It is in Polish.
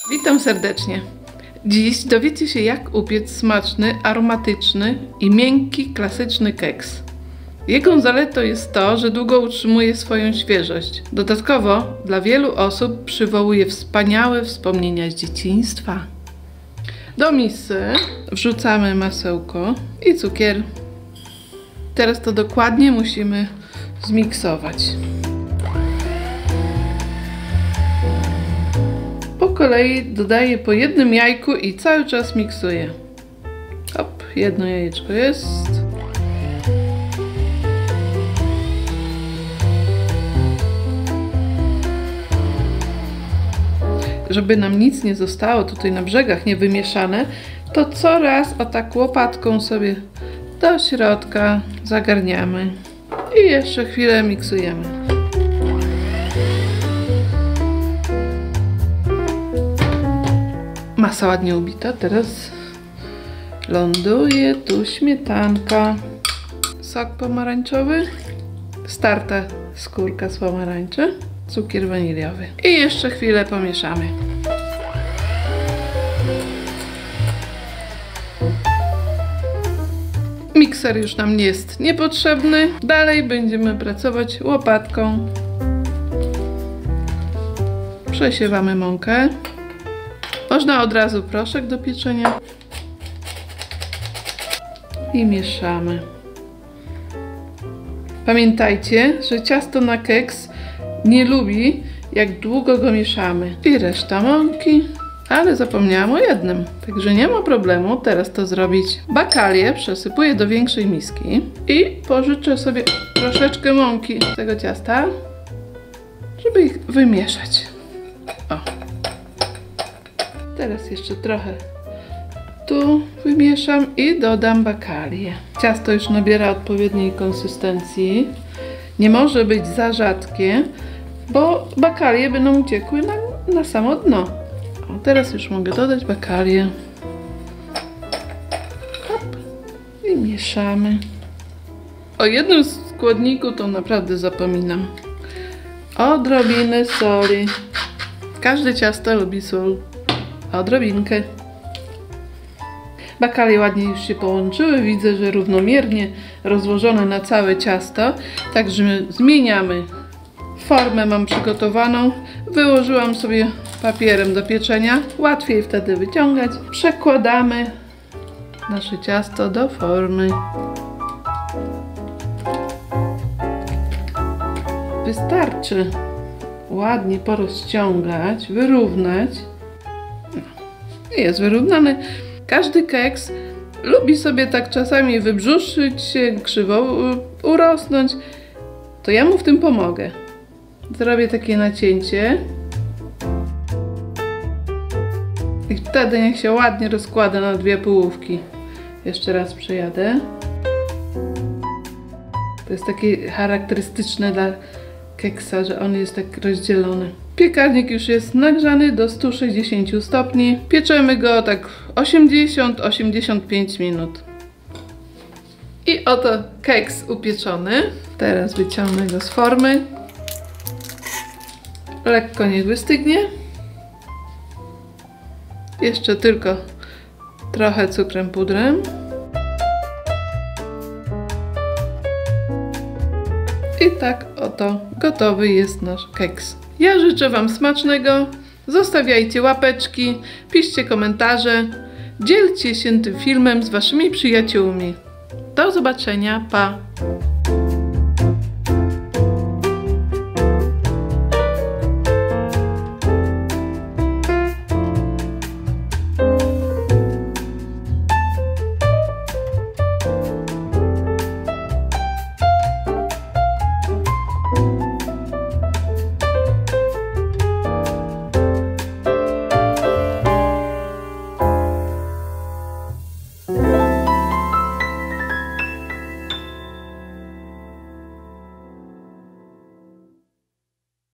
Witam serdecznie. Dziś dowiecie się, jak upiec smaczny, aromatyczny i miękki, klasyczny keks. Jego zaletą jest to, że długo utrzymuje swoją świeżość. Dodatkowo dla wielu osób przywołuje wspaniałe wspomnienia z dzieciństwa. Do misy wrzucamy masełko i cukier. Teraz to dokładnie musimy zmiksować. Po kolei dodaję po jednym jajku i cały czas miksuję. Hop, jedno jajeczko jest. Żeby nam nic nie zostało tutaj na brzegach niewymieszane, to coraz o tak łopatką sobie do środka zagarniamy i jeszcze chwilę miksujemy. Masa ładnie ubita, teraz ląduje tu śmietanka, sok pomarańczowy, starta skórka z pomarańczy, cukier waniliowy i jeszcze chwilę pomieszamy. Mikser już nam nie jest niepotrzebny, dalej będziemy pracować łopatką. Przesiewamy mąkę. Można od razu proszek do pieczenia i mieszamy. Pamiętajcie, że ciasto na keks nie lubi, jak długo go mieszamy. I reszta mąki, ale zapomniałam o jednym, także nie ma problemu teraz to zrobić. Bakalie przesypuję do większej miski i pożyczę sobie troszeczkę mąki z tego ciasta, żeby ich wymieszać. O. Teraz jeszcze trochę tu wymieszam i dodam bakalie. Ciasto już nabiera odpowiedniej konsystencji. Nie może być za rzadkie, bo bakalie będą uciekły na samo dno. O, teraz już mogę dodać bakalie. Hop. I mieszamy. O jednym składniku to naprawdę zapominam. Odrobinę soli. Każde ciasto lubi sól. Odrobinkę. Bakalie ładnie już się połączyły. Widzę, że równomiernie rozłożone na całe ciasto. Także zmieniamy. Formę mam przygotowaną. Wyłożyłam sobie papierem do pieczenia. Łatwiej wtedy wyciągać. Przekładamy nasze ciasto do formy. Wystarczy ładnie porozciągać, wyrównać. Jest wyrównany. Każdy keks lubi sobie tak czasami wybrzuszyć się, krzywo urosnąć. To ja mu w tym pomogę. Zrobię takie nacięcie. I wtedy niech się ładnie rozkłada na dwie połówki. Jeszcze raz przejadę. To jest takie charakterystyczne dla keksa, że on jest tak rozdzielony. Piekarnik już jest nagrzany do 160 stopni. Pieczemy go tak 80-85 minut. I oto keks upieczony. Teraz wyciągnę go z formy. Lekko niech wystygnie. Jeszcze tylko trochę cukrem pudrem. I tak oto gotowy jest nasz keks. Ja życzę Wam smacznego. Zostawiajcie łapeczki, piszcie komentarze. Dzielcie się tym filmem z Waszymi przyjaciółmi. Do zobaczenia, pa!